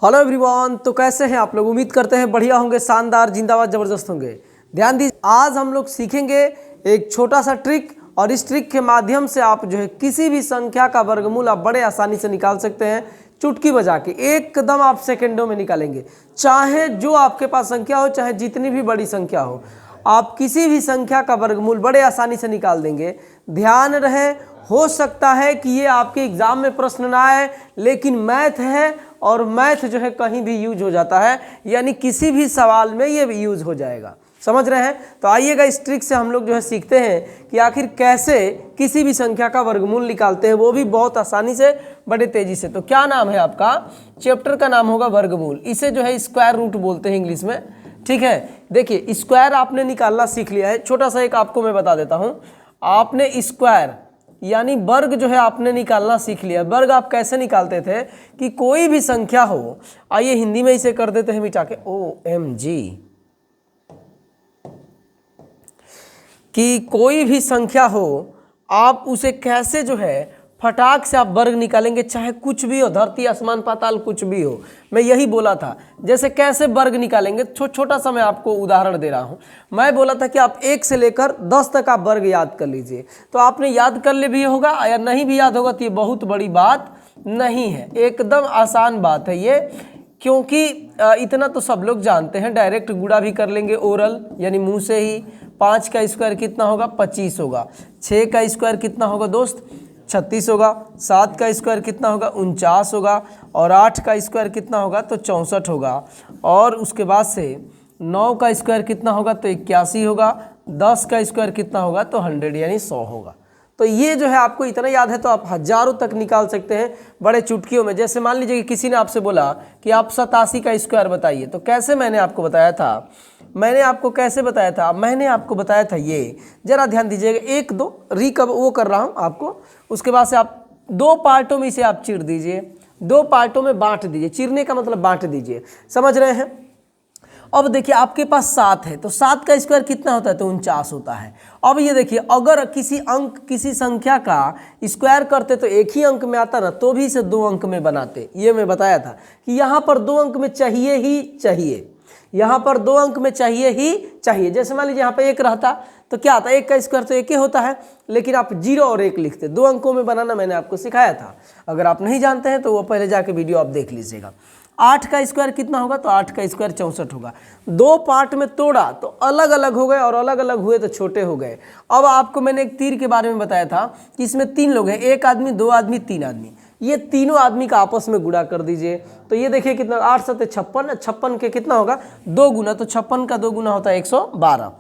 Hello everyone, तो कैसे हैं आप लोग। उम्मीद करते हैं बढ़िया होंगे, शानदार, जिंदाबाद, ज़बरदस्त होंगे। ध्यान दीजिए, आज हम लोग सीखेंगे एक छोटा सा ट्रिक, और इस ट्रिक के माध्यम से आप जो है किसी भी संख्या का वर्गमूल आप बड़े आसानी से निकाल सकते हैं। चुटकी बजा के एकदम आप सेकंडों में निकालेंगे। चाहे जो आपके पास संख्या हो, चाहे जितनी भी बड़ी संख्या हो, आप किसी भी संख्या का वर्गमूल बड़े आसानी से निकाल देंगे। ध्यान रहे, हो सकता है कि ये आपके एग्जाम में प्रश्न ना आए, लेकिन मैथ है और मैथ जो है कहीं भी यूज हो जाता है, यानी किसी भी सवाल में ये यूज हो जाएगा। समझ रहे हैं। तो आइएगा, इस ट्रिक से हम लोग जो है सीखते हैं कि आखिर कैसे किसी भी संख्या का वर्गमूल निकालते हैं, वो भी बहुत आसानी से, बड़े तेजी से। तो क्या नाम है आपका, चैप्टर का नाम होगा वर्गमूल। इसे जो है स्क्वायर रूट बोलते हैं इंग्लिश में। ठीक है, देखिए स्क्वायर आपने निकालना सीख लिया है। छोटा सा एक आपको मैं बता देता हूँ, आपने स्क्वायर यानी वर्ग जो है आपने निकालना सीख लिया। वर्ग आप कैसे निकालते थे कि कोई भी संख्या हो, आइए हिंदी में इसे कर देते हैं मिटा के, OMG, कि कोई भी संख्या हो आप उसे कैसे जो है फटाक से आप वर्ग निकालेंगे, चाहे कुछ भी हो, धरती आसमान पाताल कुछ भी हो। मैं यही बोला था, जैसे कैसे वर्ग निकालेंगे। छोटा सा मैं आपको उदाहरण दे रहा हूं। मैं बोला था कि आप 1 से लेकर 10 तक आप वर्ग याद कर लीजिए। तो आपने याद कर ले भी होगा, या नहीं भी याद होगा तो ये बहुत बड़ी बात नहीं है, एकदम आसान बात है ये। क्योंकि इतना तो सब लोग जानते हैं, डायरेक्ट गुणा भी कर लेंगे, ओरल यानी मुंह से ही। 5 का स्क्वायर कितना होगा, 25 होगा। 6 का स्क्वायर कितना होगा दोस्त, 36 होगा। 7 का स्क्वायर कितना होगा, 49 होगा। और 8 का स्क्वायर कितना होगा, तो 64 होगा। और उसके बाद से 9 का स्क्वायर कितना होगा, तो 81 होगा। 10 का स्क्वायर कितना होगा, तो 100 यानी 100 होगा। तो ये जो है आपको इतना याद है तो आप हजारों तक निकाल सकते हैं बड़े चुटकियों में। जैसे मान लीजिए कि किसी ने आपसे बोला कि आप 87 का स्क्वायर बताइए, तो कैसे मैंने आपको बताया था, मैंने आपको कैसे बताया था, मैंने आपको बताया था ये, जरा ध्यान दीजिएगा। एक दो रिकव वो कर रहा हूँ आपको, उसके बाद से आप 2 पार्टों में इसे आप चीर दीजिए, 2 पार्टों में बांट दीजिए। चीरने का मतलब बांट दीजिए, समझ रहे हैं। अब देखिए आपके पास 7 है, तो 7 का स्क्वायर कितना होता है, तो 49 होता है। अब ये देखिए, अगर किसी संख्या का स्क्वायर करते तो एक ही अंक में आता ना, तो भी इसे 2 अंक में बनाते। ये मैं बताया था कि यहाँ पर 2 अंक में चाहिए ही चाहिए, यहाँ पर 2 अंक में चाहिए ही चाहिए। जैसे मान लीजिए यहाँ पे 1 रहता तो क्या आता, 1 का स्क्वायर तो 1 ही होता है, लेकिन आप 0 और 1 लिखते। 2 अंकों में बनाना मैंने आपको सिखाया था। अगर आप नहीं जानते हैं तो वो पहले जाके वीडियो आप देख लीजिएगा। 8 का स्क्वायर कितना होगा, तो 8 का स्क्वायर 64 होगा। 2 पार्ट में तोड़ा तो अलग अलग हो गए, और अलग अलग हुए तो छोटे हो गए। अब आपको मैंने एक तीर के बारे में बताया था कि इसमें 3 लोग हैं, 1 आदमी, 2 आदमी, 3 आदमी। ये तीनों आदमी का आपस में गुणा कर दीजिए। तो ये देखिए कितना, 8 7 56, 56 के कितना होगा, 2 गुना, तो 56 का 2 गुना होता है 112।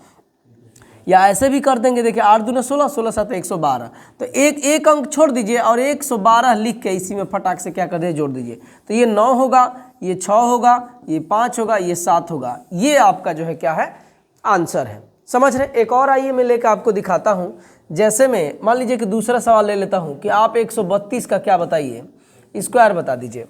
या ऐसे भी कर देंगे, देखिए 8 दूना 16, 16 7 112। तो एक अंक छोड़ दीजिए और 112 लिख के इसी में फटाक से क्या कर दीजिए, जोड़ दीजिए। तो ये 9 होगा, ये 6 होगा, ये 5 होगा, ये 7 होगा। ये आपका जो है क्या है, आंसर है। समझ रहे। एक और आइए मैं लेकर आपको दिखाता हूँ। जैसे मैं मान लीजिए कि दूसरा सवाल ले लेता हूँ कि आप 132 का क्या बताइए, स्क्वायर बता दीजिए।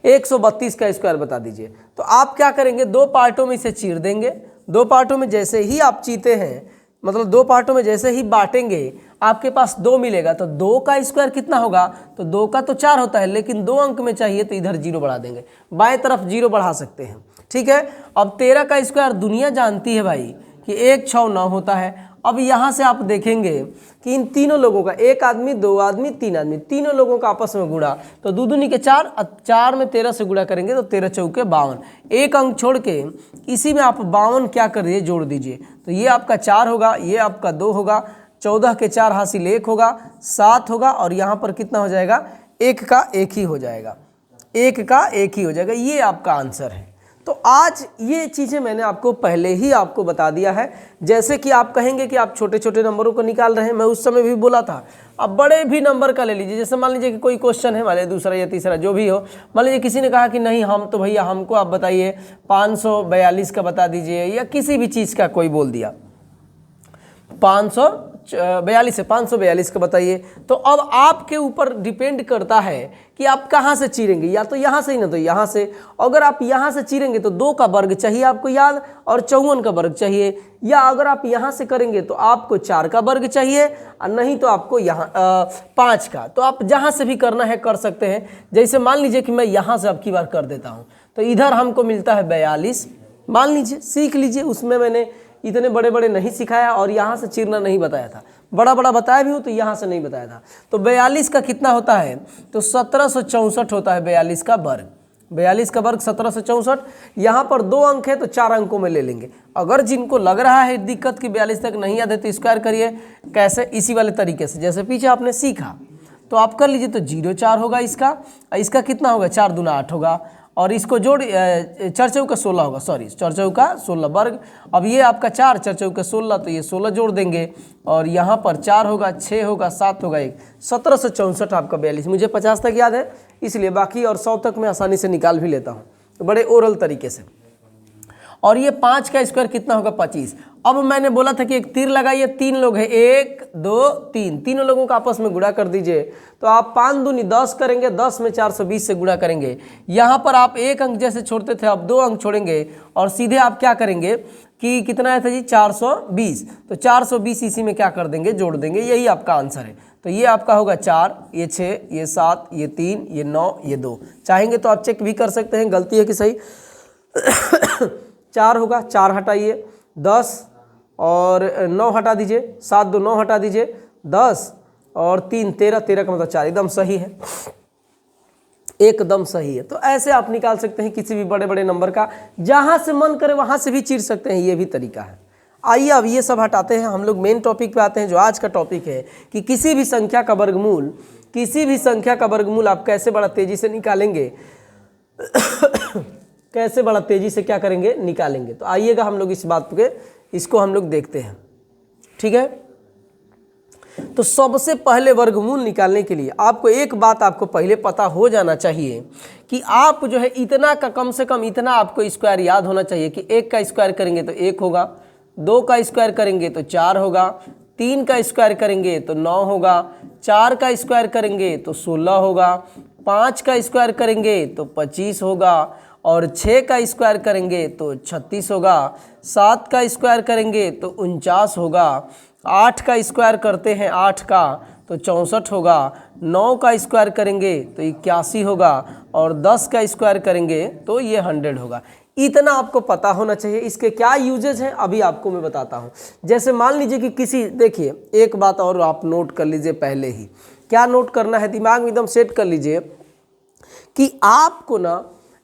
132 का स्क्वायर बता दीजिए। तो आप क्या करेंगे, 2 पार्टों में इसे चीर देंगे। 2 पार्टों में जैसे ही आप चीते हैं, मतलब 2 पार्टों में जैसे ही बांटेंगे, आपके पास 2 मिलेगा। तो 2 का स्क्वायर कितना होगा, तो 2 का तो 4 होता है, लेकिन 2 अंक में चाहिए तो इधर 0 बढ़ा देंगे, बाएं तरफ 0 बढ़ा सकते हैं। ठीक है। अब 13 का स्क्वायर दुनिया जानती है भाई कि 1 6 9 होता है। अब यहाँ से आप देखेंगे कि इन तीनों लोगों का, 1 आदमी, 2 आदमी, 3 आदमी, तीनों लोगों का आपस में गुणा, तो 2 दूनी के 4, 4 में 13 से गुणा करेंगे तो 13 चौके 52। एक अंक छोड़ के इसी में आप 52 क्या कर दीजिए, जोड़ दीजिए। तो ये आपका 4 होगा, ये आपका 2 होगा, 14 के 4 हासिल 1 होगा, 7 होगा, और यहाँ पर कितना हो जाएगा, 1 का 1 ही हो जाएगा, 1 का 1 ही हो जाएगा। ये आपका आंसर है। तो आज ये चीज़ें मैंने आपको पहले ही आपको बता दिया है। जैसे कि आप कहेंगे कि आप छोटे छोटे नंबरों को निकाल रहे हैं, मैं उस समय भी बोला था। अब बड़े भी नंबर का ले लीजिए। जैसे मान लीजिए कि कोई क्वेश्चन है, मान लीजिए दूसरा या तीसरा जो भी हो, मान लीजिए किसी ने कहा कि नहीं हम तो भैया हमको आप बताइए 542 का बता दीजिए, या किसी भी चीज़ का कोई बोल दिया, 42 है, 542 का बताइए। तो अब आपके ऊपर डिपेंड करता है कि आप कहाँ से चीरेंगे, या तो यहाँ से ही ना तो यहाँ से। अगर आप यहाँ से चीरेंगे तो 2 का वर्ग चाहिए आपको याद, और 54 का वर्ग चाहिए, या अगर आप यहाँ से करेंगे तो आपको 4 का वर्ग चाहिए, और नहीं तो आपको यहाँ 5 का। तो आप जहाँ से भी करना है कर सकते हैं। जैसे मान लीजिए कि मैं यहाँ से अब की बार कर देता हूँ, तो इधर हमको मिलता है 42, मान लीजिए, सीख लीजिए, उसमेमें मैंने इतने बड़े बड़े नहीं सिखाया और यहाँ से चीरना नहीं बताया था, बड़ा बड़ा बताया भी हूँ तो यहाँ से नहीं बताया था। तो 42 का कितना होता है, तो 1764 होता है 42 का वर्ग। 42 का वर्ग 1764। यहाँ पर 2 अंक है तो 4 अंकों में ले लेंगे। अगर जिनको लग रहा है दिक्कत कि 42 तक नहीं याद है तो स्क्वायर करिए। कैसे, इसी वाले तरीके से जैसे पीछे आपने सीखा तो आप कर लीजिए। तो 0,4 होगा इसका, इसका कितना होगा, 4 दूना 8 होगा, और इसको जोड़ 4 चौका 16 होगा, सॉरी 4 चौका 16 वर्ग। अब ये आपका 4 4 चौका 16, तो ये 16 जोड़ देंगे, और यहाँ पर 4 होगा, 6 होगा, 7 होगा, 1 1764 आपका 42। मुझे 50 तक याद है इसलिए, बाकी और 100 तक मैं आसानी से निकाल भी लेता हूँ, तो बड़े ओरल तरीके से। और ये 5 का स्क्वायर कितना होगा, 25। अब मैंने बोला था कि एक तीर लगाइए, 3 लोग हैं, 1 2 3, तीनों लोगों का आपस में गुणा कर दीजिए। तो आप 5 दूनी 10 करेंगे, 10 में 420 से गुणा करेंगे। यहाँ पर आप 1 अंक जैसे छोड़ते थे अब 2 अंक छोड़ेंगे, और सीधे आप क्या करेंगे कि कितना आया था जी, 420। तो 420 इसी में क्या कर देंगे, जोड़ देंगे, यही आपका आंसर है। तो ये आपका होगा 4, ये 6, ये 7, ये 3, ये 9, ये 2। चाहेंगे तो आप चेक भी कर सकते हैं गलती है कि सही। 4 होगा, 4 हटाइए, 10 और 9 हटा दीजिए, 7 2 9 हटा दीजिए, 10 और 3 13, 13 का मतलब 4, एकदम सही है, एकदम सही है। तो ऐसे आप निकाल सकते हैं किसी भी बड़े बड़े नंबर का, जहां से मन करे वहां से भी चीर सकते हैं, ये भी तरीका है। आइए अब ये सब हटाते हैं, हम लोग मेन टॉपिक पे आते हैं, जो आज का टॉपिक है कि किसी भी संख्या का वर्गमूल, किसी भी संख्या का वर्गमूल आप कैसे बड़ा तेजी से निकालेंगे कैसे बड़ा तेजी से क्या करेंगे, निकालेंगे। तो आइएगा हम लोग इस बात पे, इसको हम लोग देखते हैं, ठीक है। तो सबसे पहले वर्गमूल निकालने के लिए आपको एक बात आपको पहले पता हो जाना चाहिए कि आप जो है इतना का कम से कम इतना आपको स्क्वायर याद होना चाहिए कि 1 का स्क्वायर करेंगे तो 1 होगा, 2 का स्क्वायर करेंगे तो 4 होगा, 3 का स्क्वायर करेंगे तो 9 होगा, 4 का स्क्वायर करेंगे तो 16 होगा, 5 का स्क्वायर करेंगे तो 25 होगा, और 6 का स्क्वायर करेंगे तो 36 होगा, 7 का स्क्वायर करेंगे तो 49 होगा, 8 का स्क्वायर करते हैं 8 का तो 64 होगा, 9 का स्क्वायर करेंगे तो 81 होगा, और 10 का स्क्वायर करेंगे तो ये 100 होगा। इतना आपको पता होना चाहिए। इसके क्या यूजेज हैं अभी आपको मैं बताता हूँ। जैसे मान लीजिए कि किसी, देखिए एक बात और आप नोट कर लीजिए पहले ही, क्या नोट करना है, दिमाग में एकदम सेट कर लीजिए कि आपको ना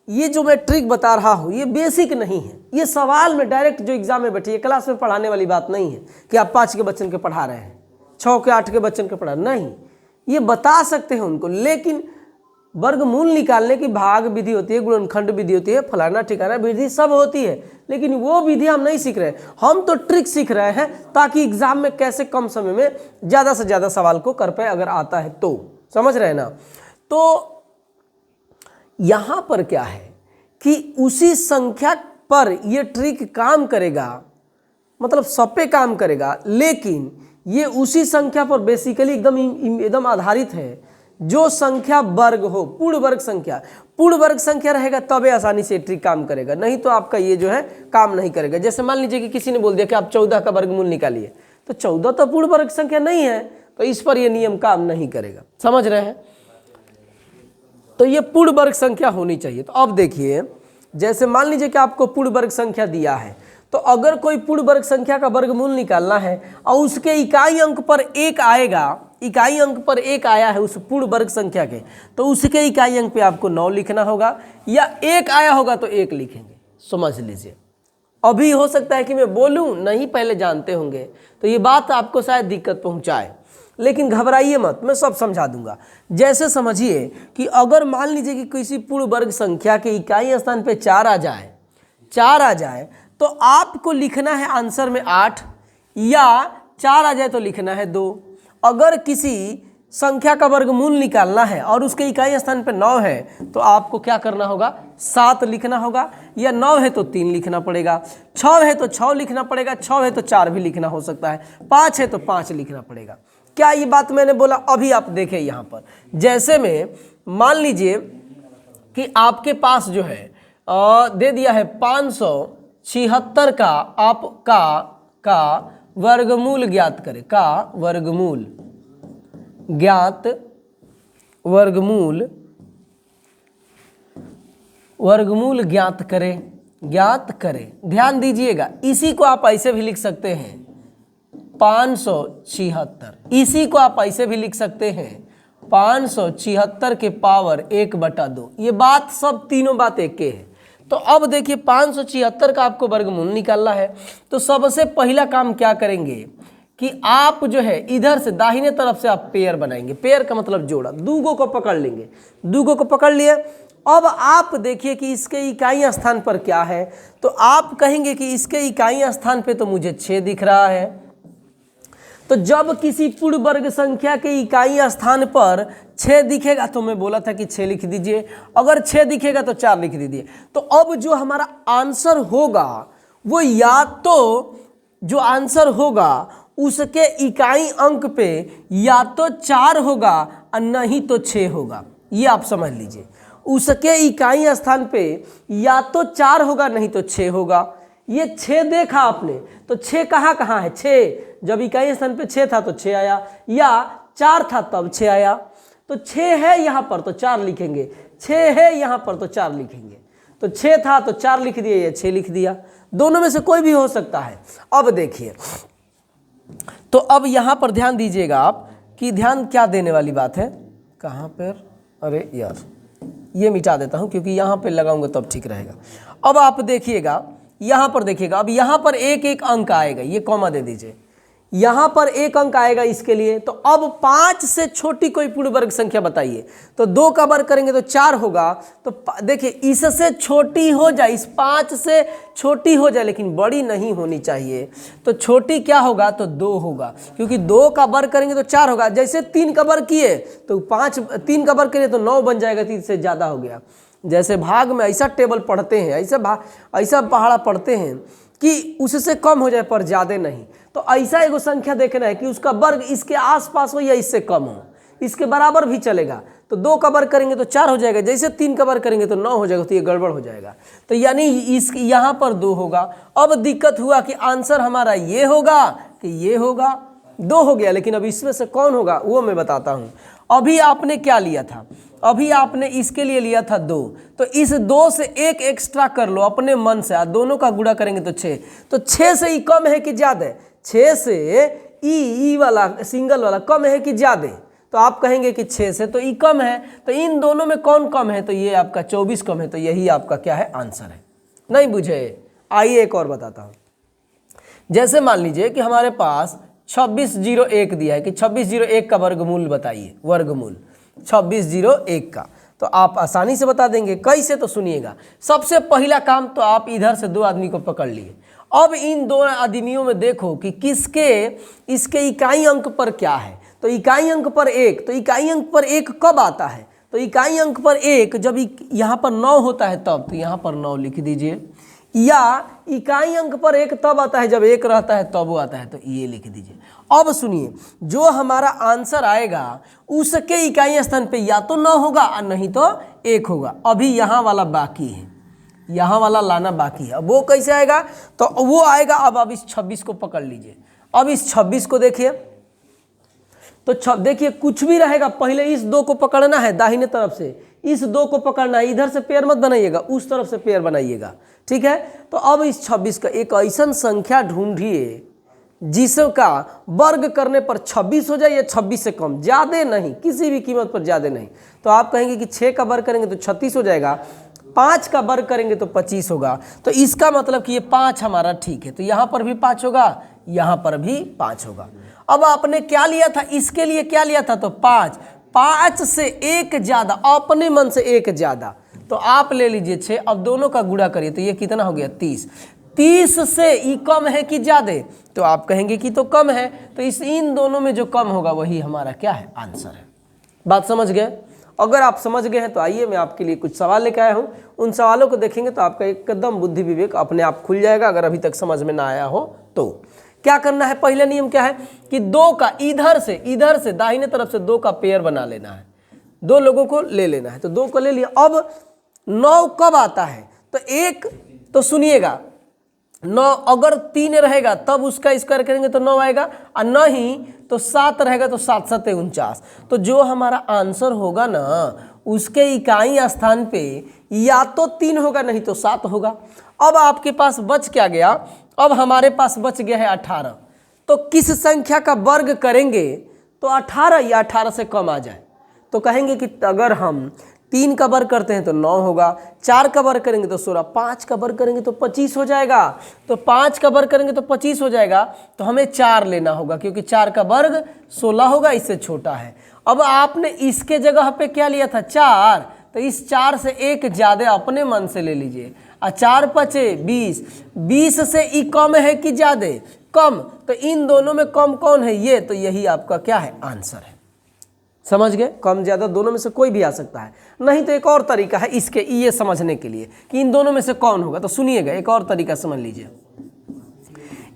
ये जो मैं ट्रिक बता रहा हूँ ये बेसिक नहीं है, ये सवाल में डायरेक्ट जो एग्जाम में बैठी है, क्लास में पढ़ाने वाली बात नहीं है कि आप 5 के बच्चन के पढ़ा रहे हैं, 6 के 8 के बच्चन के पढ़ा, नहीं, ये बता सकते हैं उनको। लेकिन वर्गमूल निकालने की भाग विधि होती है, गुणनखंड विधि होती है, फलाना ठिकाना विधि सब होती है, लेकिन वो विधि हम नहीं सीख रहे, हम तो ट्रिक सीख रहे हैं ताकि एग्जाम में कैसे कम समय में ज़्यादा से ज़्यादा सवाल को कर पाए, अगर आता है तो। समझ रहे हैं ना। तो यहाँ पर क्या है कि उसी संख्या पर ये ट्रिक काम करेगा, मतलब सब पे काम करेगा, लेकिन ये उसी संख्या पर बेसिकली एकदम आधारित है जो संख्या वर्ग हो, पूर्ण वर्ग संख्या। पूर्ण वर्ग संख्या रहेगा तबे आसानी से ट्रिक काम करेगा, नहीं तो आपका ये जो है काम नहीं करेगा। जैसे मान लीजिए कि किसी ने बोल दिया कि आप 14 का वर्गमूल निकालिए, तो 14 तो पूर्ण वर्ग संख्या नहीं है, तो इस पर ये नियम काम नहीं करेगा। समझ रहे हैं। तो ये पूर्ण वर्ग संख्या होनी चाहिए। तो अब देखिए, जैसे मान लीजिए कि आपको पूर्ण वर्ग संख्या दिया है, तो अगर कोई पूर्ण वर्ग संख्या का वर्गमूल निकालना है और उसके इकाई अंक पर 1 आएगा, इकाई अंक पर 1 आया है उस पूर्ण वर्ग संख्या के, तो उसके इकाई अंक पे आपको 9 लिखना होगा, या 1 आया होगा तो 1 लिखेंगे। समझ लीजिए। अभी हो सकता है कि मैं बोलूं नहीं, पहले जानते होंगे तो ये बात आपको शायद दिक्कत पहुंचाए, लेकिन घबराइए मत, मैं सब समझा दूंगा। जैसे समझिए कि अगर मान लीजिए कि किसी पूर्ण वर्ग संख्या के इकाई स्थान पे 4 आ जाए, तो आपको लिखना है आंसर में 8, या 4 आ जाए तो लिखना है 2। अगर किसी संख्या का वर्गमूल निकालना है और उसके इकाई स्थान पे 9 है तो आपको क्या करना होगा, 7 लिखना होगा, या 9 है तो 3 लिखना पड़ेगा, 6 है तो 6 लिखना पड़ेगा, 6 है तो 4 भी लिखना हो सकता है, 5 है तो 5 लिखना पड़ेगा। क्या ये बात मैंने बोला? अभी आप देखें यहाँ पर, जैसे में मान लीजिए कि आपके पास जो है दे दिया है 576 का आपका वर्गमूल ज्ञात करें, का वर्गमूल वर्गमूल ज्ञात करें। ध्यान दीजिएगा, इसी को आप ऐसे भी लिख सकते हैं 576, इसी को आप ऐसे भी लिख सकते हैं 576 के पावर 1/2। ये बात सब तीनों बात एक के है। तो अब देखिए 576 का आपको वर्गमूल निकालना है, तो सबसे पहला काम क्या करेंगे कि आप जो है इधर से दाहिने तरफ से आप पेयर बनाएंगे। पेयर का मतलब जोड़ा, दूगो को पकड़ लेंगे, दूगो को पकड़ लिए। अब आप देखिए कि इसके इकाई स्थान पर क्या है, तो आप कहेंगे कि इसके इकाई स्थान पे तो मुझे 6 दिख रहा है। तो जब किसी पूर्ण वर्ग संख्या के इकाई स्थान पर 6 दिखेगा तो मैं बोला था कि 6 लिख दीजिए, अगर 6 दिखेगा तो 4 लिख दीजिए। तो अब जो हमारा आंसर होगा वो या तो जो आंसर होगा उसके इकाई अंक पे या तो 4 होगा और नहीं तो 6 होगा। ये आप समझ लीजिए, उसके इकाई स्थान पे या तो 4 होगा नहीं तो 6 होगा। ये 6 देखा आपने, तो 6 कहाँ है? 6 जब इकाई स्थान पे 6 था तो 6 आया, या 4 था तब 6 आया। तो 6 है यहाँ पर तो 4 लिखेंगे, 6 है यहाँ पर तो 4 लिखेंगे। तो 6 था तो 4 लिख दिए या 6 लिख दिया, दोनों में से कोई भी हो सकता है। अब देखिए, तो अब यहाँ पर ध्यान दीजिएगा आप कि ध्यान क्या देने वाली बात है, कहाँ पर, अरे यार ये मिटा देता हूँ क्योंकि यहाँ पे लगाऊंगा तब ठीक रहेगा। अब आप देखिएगा, यहाँ पर देखिएगा, अब यहाँ पर एक एक अंक आएगा, ये कॉमा दे दीजिए, यहाँ पर एक अंक आएगा इसके लिए। तो अब 5 से छोटी कोई पूर्ण वर्ग संख्या बताइए, तो 2 का वर्ग करेंगे तो 4 होगा। तो देखिए इससे छोटी हो जाए, इस 5 से छोटी हो जाए लेकिन बड़ी नहीं होनी चाहिए। तो छोटी क्या होगा? तो 2 होगा, क्योंकि 2 का वर्ग करेंगे तो 4 होगा। जैसे 3 का वर्ग किए तो 3 का वर्ग करिए तो 9 बन जाएगा, 3 से ज़्यादा हो गया। जैसे भाग में ऐसा टेबल पढ़ते हैं, ऐसा पहाड़ा पढ़ते हैं कि उससे कम हो जाए पर ज़्यादा नहीं। तो ऐसा एगो संख्या देखना है कि उसका वर्ग इसके आसपास हो या इससे कम हो, इसके बराबर भी चलेगा। तो 2 का वर्ग करेंगे तो 4 हो जाएगा, जैसे 3 का वर्ग करेंगे तो 9 हो जाएगा, तो ये गड़बड़ हो जाएगा। तो यानी इस यहाँ पर 2 होगा। अब दिक्कत हुआ कि आंसर हमारा ये होगा कि ये होगा, 2 हो गया, लेकिन अब इसमें से कौन होगा वो मैं बताता हूँ। अभी आपने क्या लिया था? अभी आपने इसके लिए लिया था 2, तो इस 2 से 1 एक्स्ट्रा कर लो अपने मन से, दोनों का गुणा करेंगे तो 6। तो 6 से ई कम है कि ज़्यादा? 6 से ई वाला सिंगल वाला कम है कि ज़्यादा? तो आप कहेंगे कि 6 से तो ई कम है। तो इन दोनों में कौन कम है? तो ये आपका 24 कम है। तो यही आपका क्या है? आंसर है। नहीं बुझे? आइए एक और बताता हूँ। जैसे मान लीजिए कि हमारे पास 2601 दिया है कि 2601 का वर्गमूल बताइए, वर्गमूल 2601 का। तो आप आसानी से बता देंगे। कैसे? तो सुनिएगा। सबसे पहला काम तो आप इधर से 2 आदमी को पकड़ लिए। अब इन 2 आदमियों में देखो कि किसके इसके इकाई अंक पर क्या है। तो इकाई अंक पर 1, तो इकाई अंक पर 1 कब आता है? तो इकाई अंक पर 1 जब यहाँ पर 9 होता है तब, तो यहाँ पर 9 लिख दीजिए। या इकाई अंक पर 1 तब आता है जब 1 रहता है तब वो आता है, तो ये लिख दीजिए। अब सुनिए, जो हमारा आंसर आएगा उसके इकाई स्थान पे या तो 9 होगा और नहीं तो 1 होगा। अभी यहाँ वाला बाकी है, यहाँ वाला लाना बाकी है। अब वो कैसे आएगा? तो वो आएगा, अब इस 26 को पकड़ लीजिए। अब इस 26 को देखिए, तो देखिए कुछ भी रहेगा, पहले इस 2 को पकड़ना है दाहिने तरफ से, इस 2 को पकड़ना है, इधर से पेयर मत बनाइएगा, उस तरफ से पेयर बनाइएगा, ठीक है। तो अब इस 26 का एक ऐसा संख्या ढूंढिए जिसका वर्ग करने पर 26 हो जाए या 26 से कम, ज़्यादा नहीं, किसी भी कीमत पर ज़्यादा नहीं। तो आप कहेंगे कि 6 का वर्ग करेंगे तो 36 हो जाएगा, 5 का वर्ग करेंगे तो 25 होगा। तो इसका मतलब कि ये 5 हमारा ठीक है। तो यहाँ पर भी 5 होगा, यहाँ पर भी 5 होगा। अब आपने क्या लिया था? इसके लिए क्या लिया था? तो 5 से 1 ज़्यादा, अपने मन से 1 ज़्यादा, तो आप ले लीजिए 6। अब दोनों का गुणा करिए तो ये कितना हो गया? 30। 30 से ई कम है कि ज्यादा, तो आप कहेंगे कि तो कम है, तो इन दोनों में जो कम होगा वही हमारा क्या है, आंसर है। बात समझ गए? अगर आप समझ गए हैं तो आइए मैं आपके लिए कुछ सवाल लेकर आया हूं, उन सवालों को देखेंगे तो आपका एकदम बुद्धि विवेक अपने आप खुल जाएगा। अगर अभी तक समझ में ना आया हो तो क्या करना है, पहला नियम क्या है कि दो का इधर से दाहिने तरफ से दो का पेयर बना लेना है, दो लोगों को ले लेना है, तो दो को ले लिया। अब 9 कब आता है, तो एक तो सुनिएगा 9 अगर 3 रहेगा तब उसका स्क्वायर करेंगे तो 9 आएगा, और नहीं तो 7 रहेगा तो 7 7 49। तो जो हमारा आंसर होगा ना उसके इकाई स्थान पे या तो 3 होगा नहीं तो 7 होगा। अब आपके पास बच क्या गया, अब हमारे पास बच गया है 18। तो किस संख्या का वर्ग करेंगे तो 18 या 18 से कम आ जाए, तो कहेंगे कि अगर हम 3 का वर्ग करते हैं तो 9 होगा, 4 का वर्ग करेंगे तो 16, 5 का वर्ग करेंगे तो 25 हो जाएगा, तो 5 का वर्ग करेंगे तो 25 हो जाएगा, तो हमें 4 लेना होगा क्योंकि 4 का वर्ग 16 होगा, इससे छोटा है। अब आपने इसके जगह पे क्या लिया था 4, तो इस 4 से एक ज्यादा अपने मन से ले लीजिए, और 4 पचे 20, 20 से ई कम है कि ज्यादा, कम, तो इन दोनों में कम कौन है ये, तो यही आपका क्या है, आंसर है। समझ गए? कम ज्यादा दोनों में से कोई भी आ सकता है, नहीं तो एक और तरीका है इसके ये समझने के लिए कि इन दोनों में से कौन होगा, तो सुनिएगा एक और तरीका समझ लीजिए।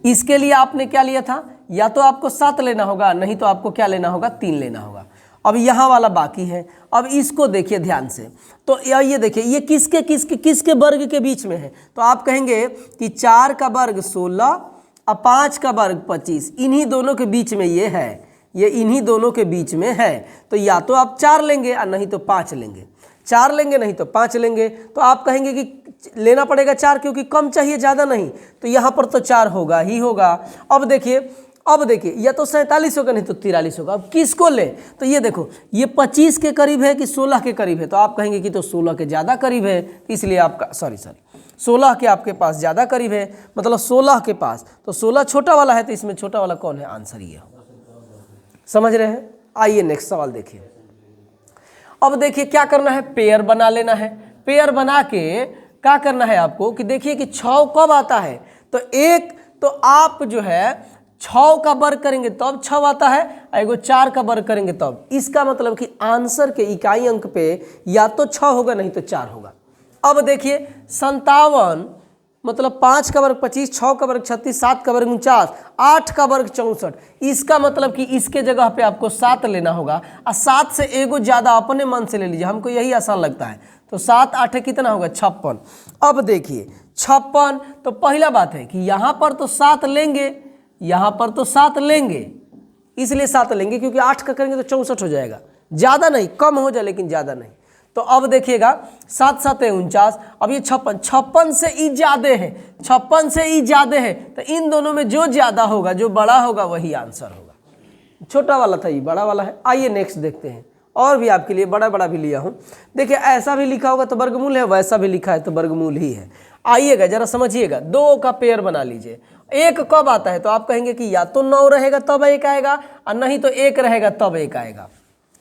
इसके लिए आपने क्या लिया था, या तो आपको 7 लेना होगा, नहीं तो आपको क्या लेना होगा, 3 लेना होगा। अब यहाँ वाला बाकी है, अब इसको देखिए ध्यान से, तो ये देखिए ये किसके वर्ग के बीच में है, तो आप कहेंगे कि 4 का वर्ग 16 और 5 का वर्ग 25, इन्हीं दोनों के बीच में ये है, ये इन्हीं दोनों के बीच में है। तो या तो आप 4 लेंगे और नहीं तो 5 लेंगे, 4 लेंगे नहीं तो 5 लेंगे। तो आप कहेंगे कि लेना पड़ेगा 4 क्योंकि कम चाहिए ज़्यादा नहीं, तो यहाँ पर तो 4 होगा ही होगा। अब देखिए या तो 47 होगा नहीं तो 43 होगा। अब किसको लें, तो ये देखो ये 25 के करीब है कि 16 के करीब है, तो आप कहेंगे कि तो 16 के ज़्यादा करीब है, इसलिए आपका 16 के आपके पास ज़्यादा करीब है, मतलब 16 के पास, तो 16 छोटा वाला है, तो इसमें छोटा वाला कौन है, आंसर ये हो। समझ रहे हैं? आइए नेक्स्ट सवाल देखिए। अब देखिए क्या करना है, पेयर बना लेना है। पेयर बना के क्या करना है आपको कि देखिए कि 6 कब आता है, तो एक तो आप जो है 6 का वर्ग करेंगे तब 6 आता है, एगो 4 का वर्ग करेंगे तब। इसका मतलब कि आंसर के इकाई अंक पे या तो 6 होगा नहीं तो 4 होगा। अब देखिए 57 मतलब 5 का वर्ग 25, 6 का वर्ग 36, 7 का वर्ग 49, 8 का वर्ग 64। इसका मतलब कि इसके जगह पे आपको 7 लेना होगा, और 7 से एगो ज़्यादा अपने मन से ले लीजिए, हमको यही आसान लगता है। तो 7 8 कितना होगा, 56। अब देखिए 56, तो पहला बात है कि यहाँ पर तो 7 लेंगे, यहाँ पर तो 7 लेंगे, इसलिए 7 लेंगे क्योंकि 8 का करेंगे तो 64 हो जाएगा, ज़्यादा नहीं, कम हो जाए लेकिन ज़्यादा नहीं। तो अब देखिएगा 7 7 49, अब ये 56 से ई ज्यादा है, 56 से ई ज्यादा है, तो इन दोनों में जो ज्यादा होगा, जो बड़ा होगा वही आंसर होगा। छोटा वाला था ये बड़ा वाला है। आइए नेक्स्ट देखते हैं, और भी आपके लिए बड़ा भी लिया हूँ। देखिए ऐसा भी लिखा होगा तो वर्गमूल है, वैसा भी लिखा है तो वर्गमूल ही है। आइएगा जरा समझिएगा, 2 का पेयर बना लीजिए। 1 कब आता है, तो आप कहेंगे कि या तो 9 रहेगा तब 1 आएगा, और नहीं तो 1 रहेगा तब 1 आएगा।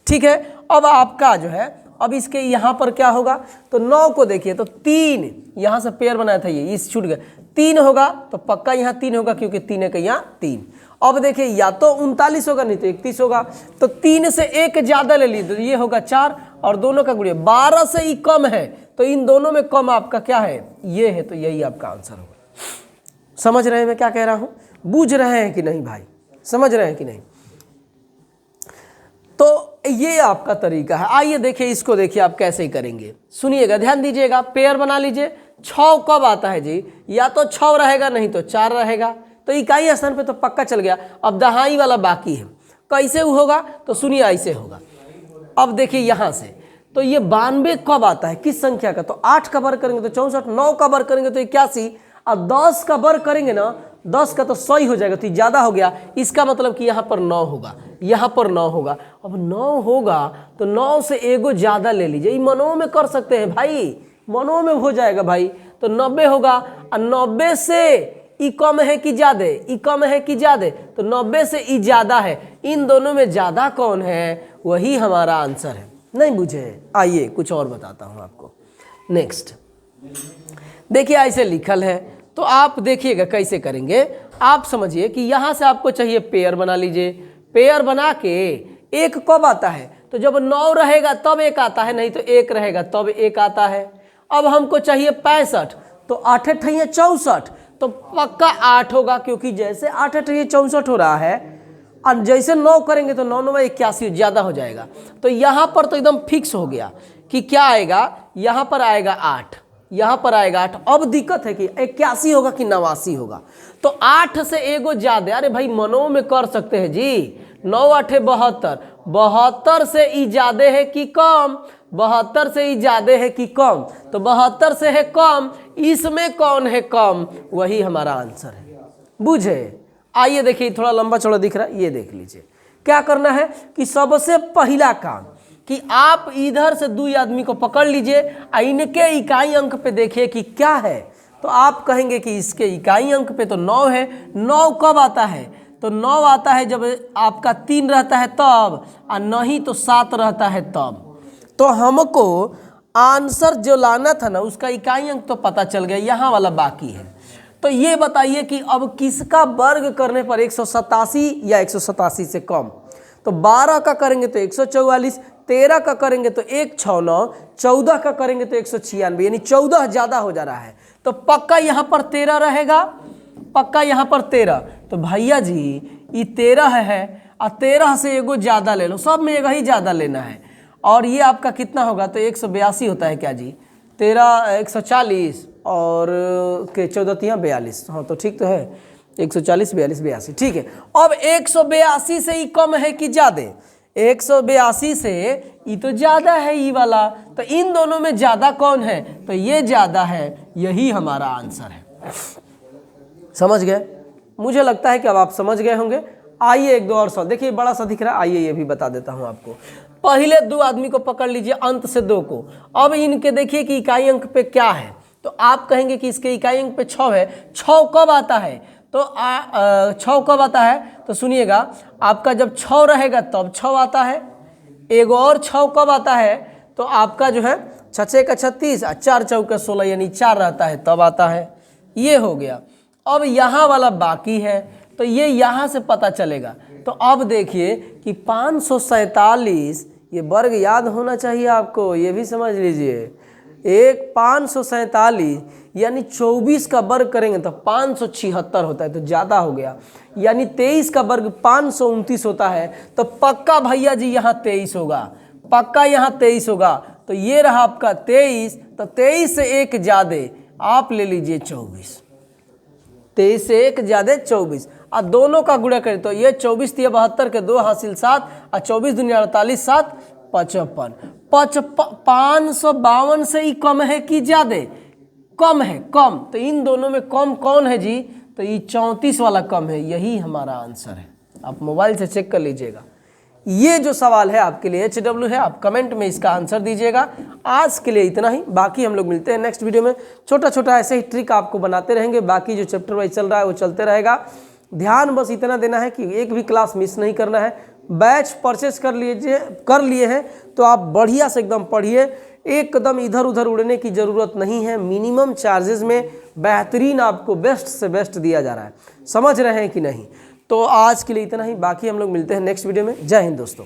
ठीक है, अब आपका जो है, अब इसके यहाँ पर क्या होगा, तो 9 को देखिए तो 3 यहाँ से पेयर बनाया था, ये इस छूट गया, 3 होगा तो पक्का यहाँ 3 होगा क्योंकि 3 है का यहाँ 3। अब देखिए या तो 39 होगा नहीं तो 31 होगा, तो 3 से 1 ज़्यादा ले लीजिए, तो ये होगा 4, और दोनों का गुणिया 12 से ही कम है, तो इन दोनों में कम आपका क्या है, ये है, तो यही आपका आंसर होगा। समझ रहे हैं मैं क्या कह रहा हूँ, बूझ रहे हैं कि नहीं भाई, समझ रहे हैं कि नहीं? तो ये आपका तरीका है। आइए देखिए इसको, देखिए आप कैसे करेंगे, सुनिएगा ध्यान दीजिएगा। पेयर बना लीजिए। 6 कब आता है जी, या तो 6 रहेगा नहीं तो 4 रहेगा, तो इकाई स्थान पे तो पक्का चल गया। अब दहाई वाला बाकी है, कैसे होगा, तो सुनिए ऐसे होगा। अब देखिए यहाँ से, तो ये 92 कब आता है, किस संख्या का, तो 8 का वर्ग करेंगे तो 64, 9 का वर्ग करेंगे तो 81, और 10 का वर्ग करेंगे ना, 10 का तो 100 ही हो जाएगा, तो ज़्यादा हो गया। इसका मतलब कि यहाँ पर 9 होगा, यहाँ पर 9 होगा। अब 9 होगा तो 9 से एगो ज़्यादा ले लीजिए, ये मनों में कर सकते हैं भाई, मनों में हो जाएगा भाई, तो 90 होगा, और 90 से ई कम है कि ज़्यादा, ई कम है कि ज़्यादा, तो 90 से ई ज़्यादा है, इन दोनों में ज़्यादा कौन है, वही हमारा आंसर है। नहीं बुझे? आइए कुछ और बताता हूँ आपको। नेक्स्ट देखिए ऐसे लिखल है, तो आप देखिएगा कैसे करेंगे। आप समझिए कि यहाँ से आपको चाहिए पेयर बना लीजिए। पेयर बना के एक कब आता है, तो जब 9 रहेगा तब एक आता है, नहीं तो 1 रहेगा तब एक आता है। अब हमको चाहिए 65, तो 8 अठैया 64, तो पक्का 8 होगा, क्योंकि जैसे 8 अठैया 64 हो रहा है और जैसे 9 करेंगे तो 9 9 81 ज़्यादा हो जाएगा। तो यहाँ पर तो एकदम फिक्स हो गया कि क्या आएगा, यहाँ पर आएगा 8, यहाँ पर आएगा 8। अब दिक्कत है कि 81 होगा कि 89 होगा। तो 8 से एगो ज़्यादा, अरे भाई मनो में कर सकते हैं जी, 9 8 72, 72 से ई ज़्यादा है कि कम, 72 से ई ज़्यादा है कि कम, तो 72 से है कम, इसमें कौन है कम, वही हमारा आंसर है। बुझे? आइए देखिए, थोड़ा लंबा चौड़ा दिख रहा है, ये देख लीजिए। क्या करना है कि सबसे पहला काम कि आप इधर से 2 आदमी को पकड़ लीजिए, इनके इकाई अंक पे देखिए कि क्या है। तो आप कहेंगे कि इसके इकाई अंक पे तो 9 है। 9 कब आता है, तो 9 आता है जब आपका 3 रहता है तब, और नहीं तो 7 रहता है तब। तो हमको आंसर जो लाना था ना, उसका इकाई अंक तो पता चल गया, यहाँ वाला बाकी है। तो ये बताइए कि अब किसका वर्ग करने पर 187 या 187 से कम। तो 12 का करेंगे तो 144, 13 का करेंगे तो 169, 14 का करेंगे तो 196, यानी 14 ज़्यादा हो जा रहा है। तो पक्का यहाँ पर 13 रहेगा, पक्का यहाँ पर 13। तो भैया जी ये 13 है और 13 से एगो ज़्यादा ले लो, सब में एक ही ज़्यादा लेना है। और ये आपका कितना होगा, तो 182 होता है क्या जी, 13 140 और के 14 3 42, हाँ तो ठीक तो है, 140 42 82, ठीक है। अब 182 से ही कम है कि ज़्यादा, 182 से ये तो ज़्यादा है ये वाला, तो इन दोनों में ज़्यादा कौन है, तो ये ज़्यादा है, यही हमारा आंसर है। समझ गए? मुझे लगता है कि अब आप समझ गए होंगे। आइए एक दो और सवाल देखिए, बड़ा सा दिख रहा है, आइए ये भी बता देता हूँ आपको। पहले 2 आदमी को पकड़ लीजिए, अंत से 2 को। अब इनके देखिए कि इकाई अंक पे क्या है, तो आप कहेंगे कि इसके इकाई अंक पे 6 है। 6 कब आता है, तो 6 कब आता है, तो सुनिएगा, आपका जब 6 रहेगा तब 6 आता है। एगो और 6 कब आता है, तो आपका जो है 6 6 का 36 और 4 4 का 16, यानी 4 रहता है तब आता है। ये हो गया। अब यहाँ वाला बाकी है, तो ये यहाँ से पता चलेगा। तो अब देखिए कि 547, ये वर्ग याद होना चाहिए आपको, ये भी समझ लीजिए। एक 547 यानी 24 का वर्ग करेंगे तो 576 होता है, तो ज़्यादा हो गया। यानी 23 का वर्ग 529 होता है, तो पक्का भैया जी यहाँ 23 होगा, पक्का यहाँ 23 होगा। तो ये रहा आपका 23, तो 23 से एक ज़्यादा आप ले लीजिए 24, 23 से एक ज़्यादा 24, और दोनों का गुणा करें तो ये 24 3 72 के 2 हासिल 7 और 24 दूनी 48 7 55। 552 से ही कम है कि ज़्यादा, कम है, कम। तो इन दोनों में कम कौन है जी, तो ये 34 वाला कम है, यही हमारा आंसर है। आप मोबाइल से चेक कर लीजिएगा। ये जो सवाल है आपके लिए HW है, आप कमेंट में इसका आंसर दीजिएगा। आज के लिए इतना ही, बाकी हम लोग मिलते हैं नेक्स्ट वीडियो में। छोटा छोटा ऐसे ही ट्रिक आपको बनाते रहेंगे, बाकी जो चैप्टर वाइज चल रहा है वो चलते रहेगा। ध्यान बस इतना देना है कि एक भी क्लास मिस नहीं करना है। बैच परचेस कर लिए हैं तो आप बढ़िया से एकदम पढ़िए, एकदम इधर उधर उड़ने की ज़रूरत नहीं है। मिनिमम चार्जेस में बेहतरीन आपको बेस्ट से बेस्ट दिया जा रहा है। समझ रहे हैं कि नहीं? तो आज के लिए इतना ही, बाकी हम लोग मिलते हैं नेक्स्ट वीडियो में। जय हिंद दोस्तों।